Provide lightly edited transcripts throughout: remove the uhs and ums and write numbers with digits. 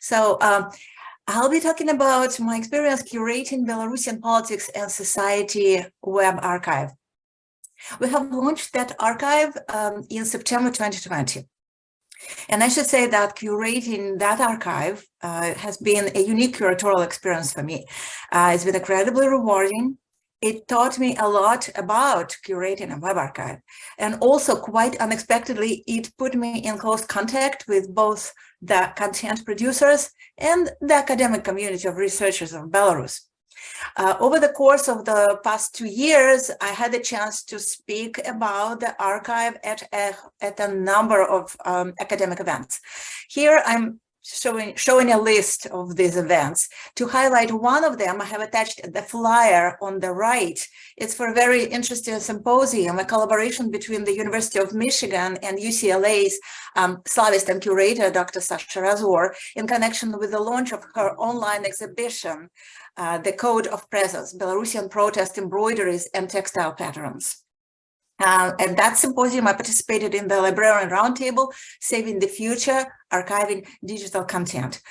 So I'll be talking about my experience curating Belarusian politics and society web archive. We have launched that archive in September 2020. And I should say that curating that archive has been a unique curatorial experience for me. It's been incredibly rewarding. It taught me a lot about curating a web archive. And also, quite unexpectedly, it put me in close contact with both the content producers and the academic community of researchers of Belarus. Over the course of the past 2 years, I had a chance to speak about the archive at a number of academic events. Here I'm showing a list of these events. To highlight one of them, I have attached the flyer on the right. It's for a very interesting symposium, a collaboration between the University of Michigan and UCLA's slavist and curator, Dr. Sasha Razor, in connection with the launch of her online exhibition, The Code of Presence, Belarusian Protest Embroideries and Textile Patterns. At that symposium, I participated in the Librarian Roundtable, Saving the Future, Archiving Digital Content.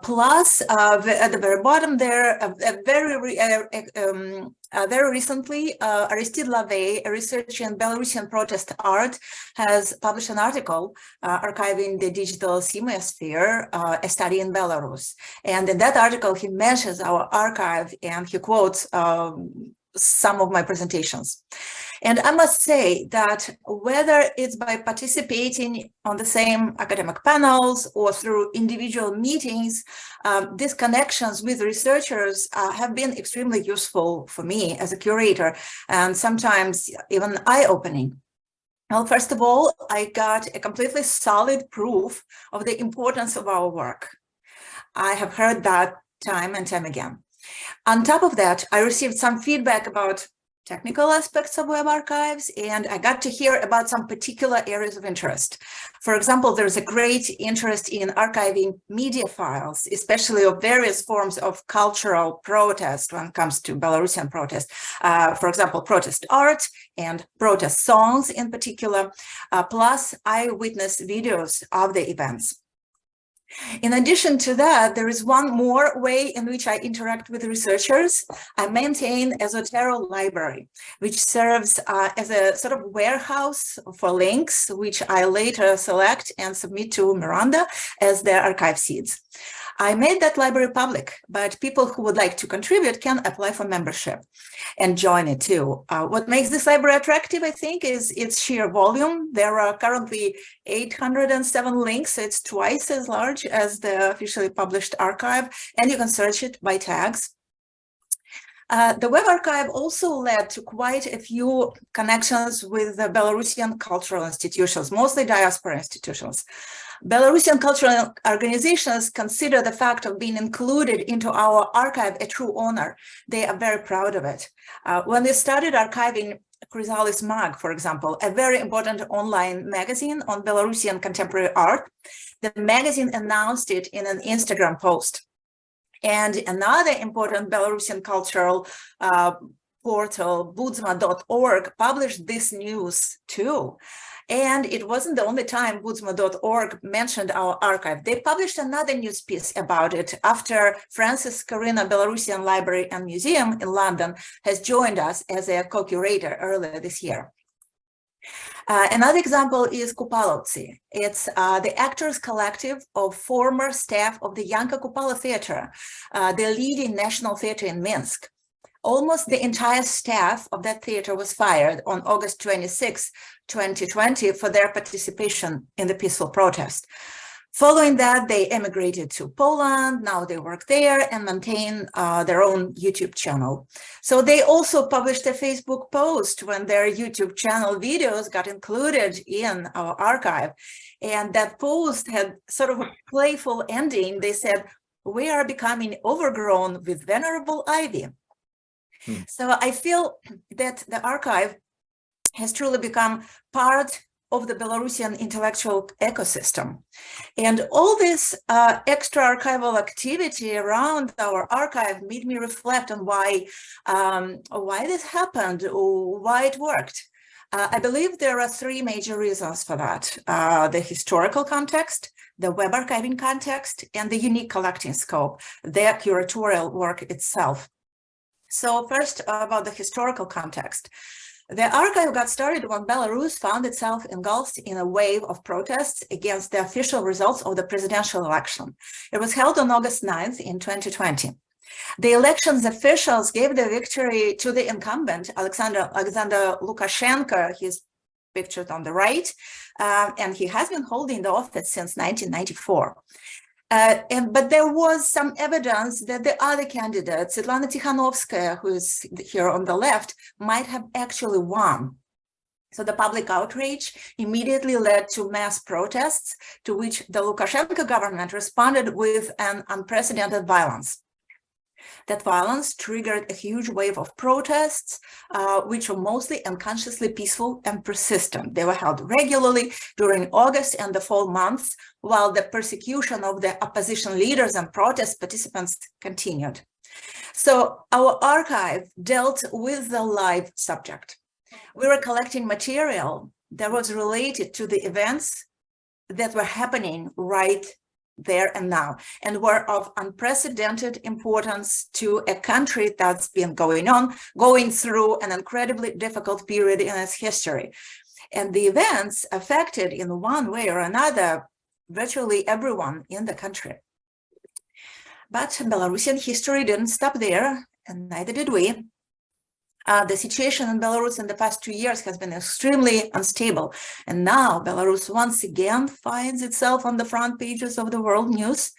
Plus, at the very bottom there, very recently, Aristide Lavey, a researcher in Belarusian protest art, has published an article, Archiving the Digital Semisphere, a study in Belarus. And in that article, he mentions our archive and he quotes some of my presentations. And I must say that whether it's by participating on the same academic panels or through individual meetings, these connections with researchers have been extremely useful for me as a curator and sometimes even eye-opening. Well, first of all, I got a completely solid proof of the importance of our work. I have heard that time and time again. On top of that, I received some feedback about technical aspects of web archives, and I got to hear about some particular areas of interest. For example, there's a great interest in archiving media files, especially of various forms of cultural protest when it comes to Belarusian protest. For example, protest art and protest songs in particular, plus eyewitness videos of the events. In addition to that, there is one more way in which I interact with researchers. I maintain a Zotero library, which serves as a sort of warehouse for links, which I later select and submit to Miranda as their archive seeds. I made that library public, but people who would like to contribute can apply for membership and join it too. What makes this library attractive, I think, is its sheer volume. There are currently 807 links. So it's twice as large as the officially published archive, and you can search it by tags. The web archive also led to quite a few connections with the Belarusian cultural institutions, mostly diaspora institutions. Belarusian cultural organizations consider the fact of being included into our archive a true honor. They are very proud of it. When they started archiving Chrysalis Mag, for example, a very important online magazine on Belarusian contemporary art, the magazine announced it in an Instagram post. And another important Belarusian cultural portal, budzma.org, published this news too. And it wasn't the only time budzma.org mentioned our archive. They published another news piece about it after Francis Karina Belarusian Library and Museum in London has joined us as a co-curator earlier this year. Another example is Kupalovci. It's the actors collective of former staff of the Yanka Kupala Theater, the leading national theater in Minsk. Almost the entire staff of that theater was fired on August 26, 2020 for their participation in the peaceful protest. Following that, they emigrated to Poland. Now they work there and maintain their own YouTube channel. So they also published a Facebook post when their YouTube channel videos got included in our archive. And that post had sort of a playful ending. They said, "We are becoming overgrown with venerable ivy." So I feel that the archive has truly become part of the Belarusian intellectual ecosystem. And all this extra archival activity around our archive made me reflect on why this happened, or why it worked. I believe there are three major reasons for that: the historical context, the web archiving context, and the unique collecting scope, their curatorial work itself. So first, about the historical context. The archive got started when Belarus found itself engulfed in a wave of protests against the official results of the presidential election. It was held on August 9th in 2020. The election's officials gave the victory to the incumbent, Alexander Lukashenko. He's pictured on the right, and he has been holding the office since 1994. But there was some evidence that the other candidate, Svetlana Tikhanovskaya, who is here on the left, might have actually won. So the public outrage immediately led to mass protests, to which the Lukashenko government responded with an unprecedented violence. That violence triggered a huge wave of protests, which were mostly unconsciously peaceful and persistent. They were held regularly during August and the fall months, while the persecution of the opposition leaders and protest participants continued. So our archive dealt with the live subject. We were collecting material that was related to the events that were happening right there and now, and were of unprecedented importance to a country that's been going through an incredibly difficult period in its history. And the events affected in one way or another virtually everyone in the country. But Belarusian history didn't stop there, and neither did we. The situation in Belarus in the past 2 years has been extremely unstable. And now Belarus once again finds itself on the front pages of the world news.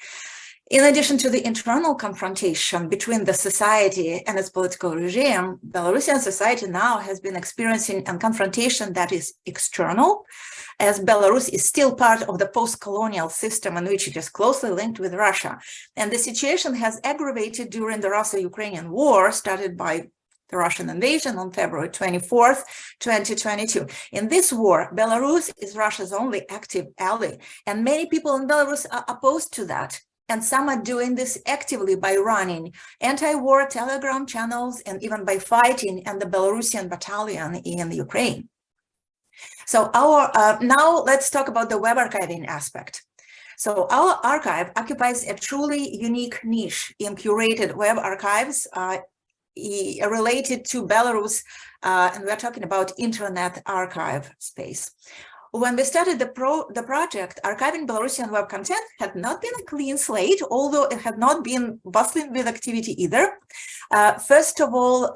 In addition to the internal confrontation between the society and its political regime, Belarusian society now has been experiencing a confrontation that is external, as Belarus is still part of the post-colonial system in which it is closely linked with Russia. And the situation has aggravated during the Russo-Ukrainian war, started by the Russian invasion on February 24th, 2022. In this war, Belarus is Russia's only active ally, and many people in Belarus are opposed to that. And some are doing this actively by running anti-war Telegram channels and even by fighting in the Belarusian battalion in Ukraine. So now let's talk about the web archiving aspect. So our archive occupies a truly unique niche in curated web archives related to Belarus, and we're talking about internet archive space. When we started the project, archiving Belarusian web content had not been a clean slate, although it had not been bustling with activity either. First of all,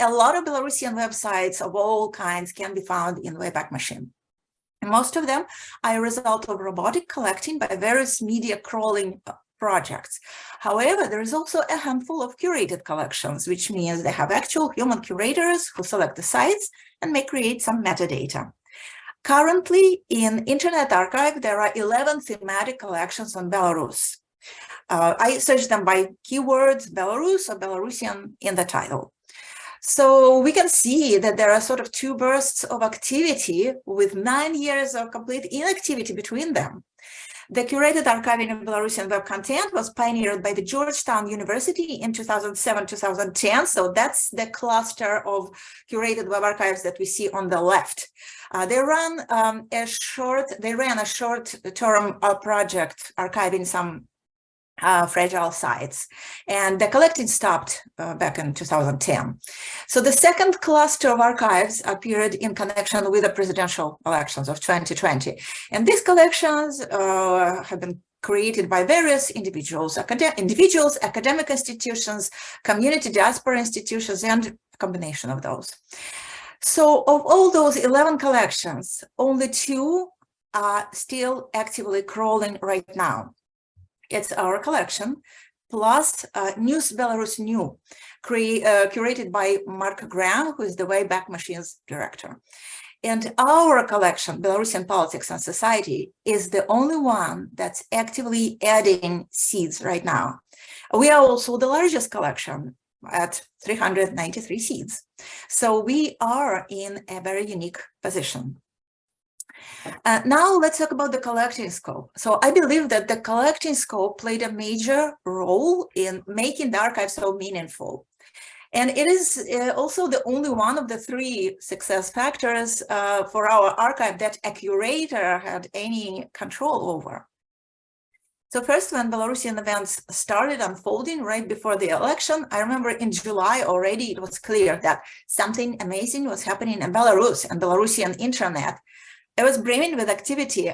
a lot of Belarusian websites of all kinds can be found in Wayback Machine. Most of them are a result of robotic collecting by various media crawling projects. However, there is also a handful of curated collections, which means they have actual human curators who select the sites and may create some metadata. Currently, in Internet Archive, there are 11 thematic collections on Belarus. I searched them by keywords Belarus or Belarusian in the title. So we can see that there are sort of two bursts of activity with 9 years of complete inactivity between them. The curated archiving of Belarusian web content was pioneered by the Georgetown University in 2007-2010. So that's the cluster of curated web archives that we see on the left. They ran a short-term project archiving some fragile sites, and the collecting stopped back in 2010. So the second cluster of archives appeared in connection with the presidential elections of 2020, and these collections have been created by various individuals, academic institutions, community diaspora institutions, and a combination of those. So of all those 11 collections, only 2 are still actively crawling right now. It's our collection, plus News Belarus New, curated by Mark Graham, who is the Wayback Machine's director. And our collection, Belarusian Politics and Society, is the only one that's actively adding seeds right now. We are also the largest collection at 393 seeds. So we are in a very unique position. Now let's talk about the collecting scope. So I believe that the collecting scope played a major role in making the archive so meaningful. And it is also the only one of the 3 success factors for our archive that a curator had any control over. So first, when Belarusian events started unfolding right before the election, I remember in July already it was clear that something amazing was happening in Belarus and Belarusian internet. It was brimming with activity.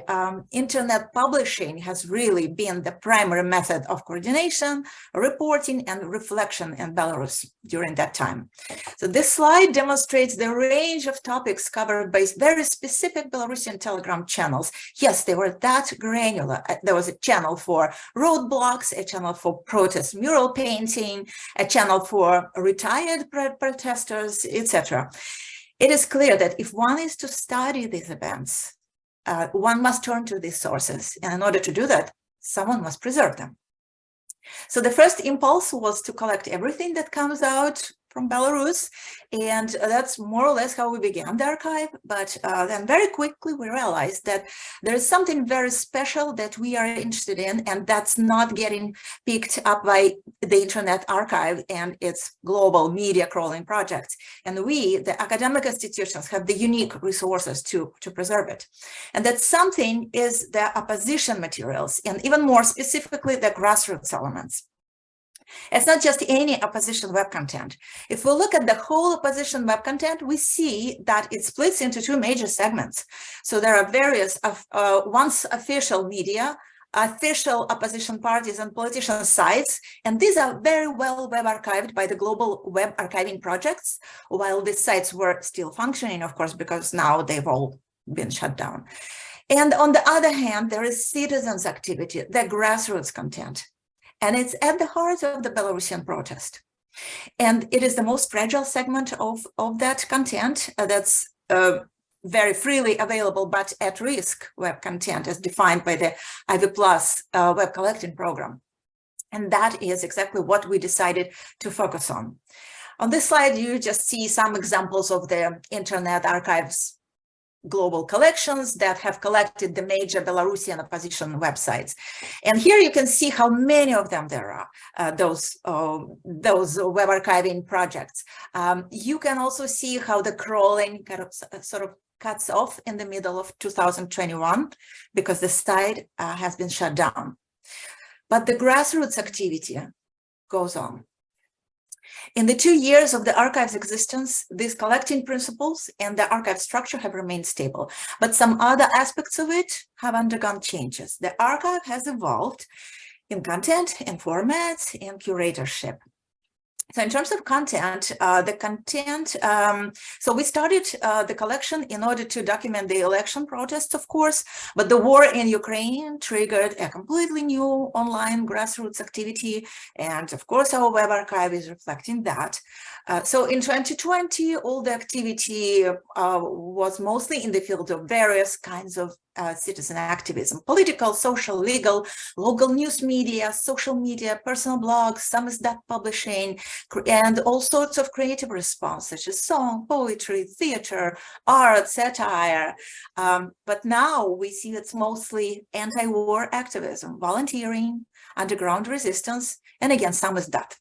Internet publishing has really been the primary method of coordination, reporting, and reflection in Belarus during that time. So this slide demonstrates the range of topics covered by very specific Belarusian Telegram channels. Yes, they were that granular. There was a channel for roadblocks, a channel for protest mural painting, a channel for retired protesters, etc. It is clear that if one is to study these events, one must turn to these sources. And in order to do that, someone must preserve them. So the first impulse was to collect everything that comes out from Belarus, and that's more or less how we began the archive. But then very quickly we realized that there is something very special that we are interested in, and that's not getting picked up by the Internet Archive and its global media crawling projects. And we, the academic institutions, have the unique resources to preserve it. And that something is the opposition materials, and even more specifically, the grassroots elements. It's not just any opposition web content. If we look at the whole opposition web content, we see that it splits into 2 major segments. So there are various once official media, official opposition parties and politician sites, and these are very well web archived by the global web archiving projects, while these sites were still functioning, of course, because now they've all been shut down. And on the other hand, there is citizens' activity, the grassroots content. And it's at the heart of the Belarusian protest. And it is the most fragile segment of that content that's very freely available, but at risk web content as defined by the Ivy Plus web collecting program. And that is exactly what we decided to focus on. On this slide, you just see some examples of the Internet Archive's global collections that have collected the major Belarusian opposition websites. And here you can see how many of them there are, those web archiving projects. You can also see how the crawling kind of sort of cuts off in the middle of 2021 because the site has been shut down. But the grassroots activity goes on. In the 2 years of the archive's existence, these collecting principles and the archive structure have remained stable, but some other aspects of it have undergone changes. The archive has evolved in content, in formats, in curatorship. So in terms of content, so we started the collection in order to document the election protests, of course, but the war in Ukraine triggered a completely new online grassroots activity. And of course, our web archive is reflecting that. So in 2020, all the activity was mostly in the field of various kinds of citizen activism, political, social, legal, local news media, social media, personal blogs, samizdat publishing, and all sorts of creative response, such as song, poetry, theater, art, satire. But now we see it's mostly anti-war activism, volunteering, underground resistance, and again, samizdat.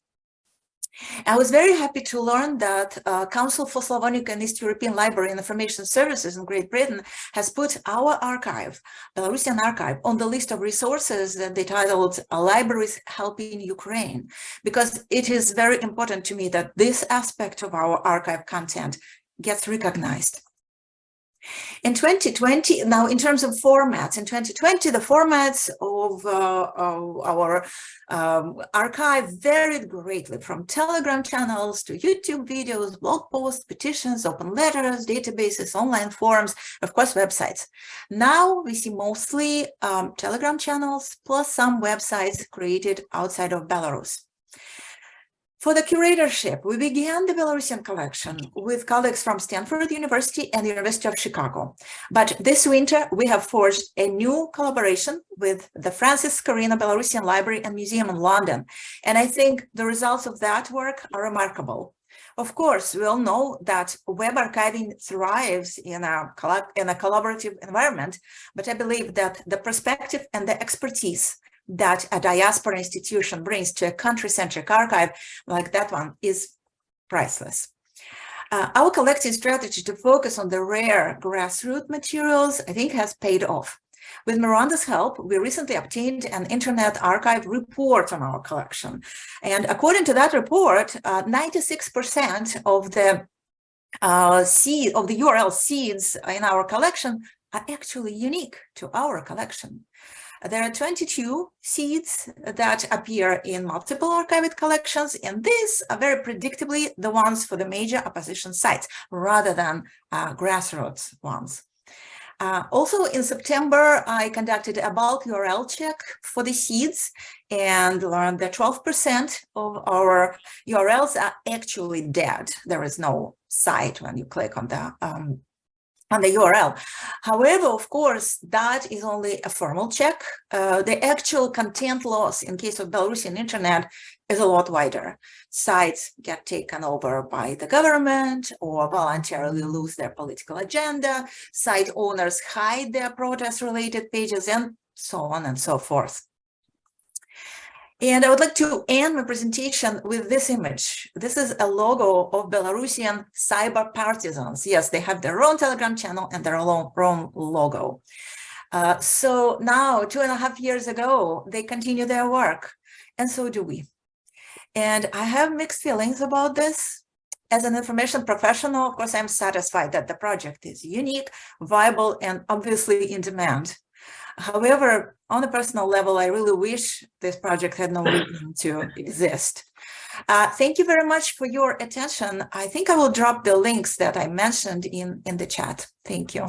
I was very happy to learn that Council for Slavonic and East European Library and Information Services in Great Britain has put our archive, Belarusian archive, on the list of resources that they titled Libraries Helping Ukraine, because it is very important to me that this aspect of our archive content gets recognized. In 2020, now in terms of formats, in 2020, the formats of our archive varied greatly, from Telegram channels to YouTube videos, blog posts, petitions, open letters, databases, online forums, of course, websites. Now we see mostly Telegram channels plus some websites created outside of Belarus. For the curatorship, we began the Belarusian collection with colleagues from Stanford University and the University of Chicago. But this winter, we have forged a new collaboration with the Francis Scarina Belarusian Library and Museum in London. And I think the results of that work are remarkable. Of course, we all know that web archiving thrives in a collaborative environment, but I believe that the perspective and the expertise that a diaspora institution brings to a country-centric archive like that one is priceless. Our collective strategy to focus on the rare grassroots materials, I think, has paid off. With Miranda's help, we recently obtained an Internet Archive report on our collection. And according to that report, 96% of the URL seeds in our collection are actually unique to our collection. There are 22 seeds that appear in multiple archived collections, and these are very predictably the ones for the major opposition sites rather than grassroots ones. Also in September, I conducted a bulk URL check for the seeds and learned that 12% of our URLs are actually dead. There is no site when you click on the URL. However, of course, that is only a formal check. The actual content loss in case of Belarusian internet is a lot wider. Sites get taken over by the government or voluntarily lose their political agenda. Site owners hide their protest-related pages and so on and so forth. And I would like to end my presentation with this image. This is a logo of Belarusian cyber partisans. Yes, they have their own Telegram channel and their own logo. So now, 2.5 years ago, they continue their work, and so do we. And I have mixed feelings about this. As an information professional, of course, I'm satisfied that the project is unique, viable, and obviously in demand. However, on a personal level, I really wish this project had no reason to exist. Thank you very much for your attention. I think I will drop the links that I mentioned in the chat. Thank you.